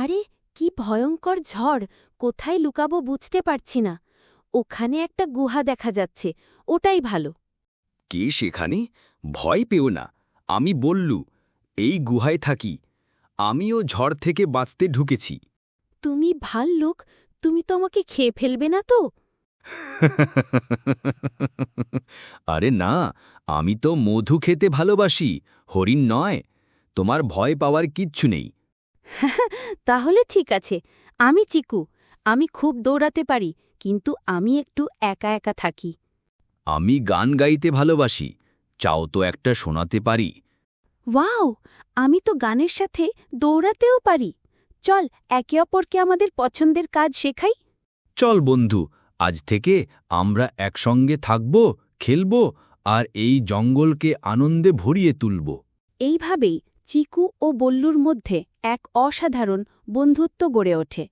আরে কি ভয়ঙ্কর ঝড়! কোথায় লুকাবো বুঝতে পারছি না। ওখানে একটা গুহা দেখা যাচ্ছে, ওটাই ভালো। কে সেখানে? ভয় পেও না, আমি বললু, এই গুহায় থাকি। আমিও ঝড় থেকে বাঁচতে ঢুকেছি। তুমি ভাল্লুক, তুমি তো আমাকে খেয়ে ফেলবে না তো? আরে না, আমি তো মধু খেতে ভালোবাসি, হরিণ নয়। তোমার ভয় পাওয়ার কিচ্ছু নেই। তাহলে ঠিক আছে। আমি চিকু, আমি খুব দৌড়াতে পারি, কিন্তু আমি একটু একা একা থাকি। আমি গান গাইতে ভালোবাসি, চাও তো একটা শোনাতে পারি। ওয়াও! আমি তো গানের সাথে দৌড়াতেও পারি। চল একে অপরকে আমাদের পছন্দের কাজ শেখাই। চল বন্ধু, আজ থেকে আমরা একসঙ্গে থাকব, খেলব আর এই জঙ্গলকে আনন্দে ভরিয়ে তুলব। এইভাবেই চিকু ও বল্লুর মধ্যে এক অসাধারণ বন্ধুত্ব গড়ে ওঠে।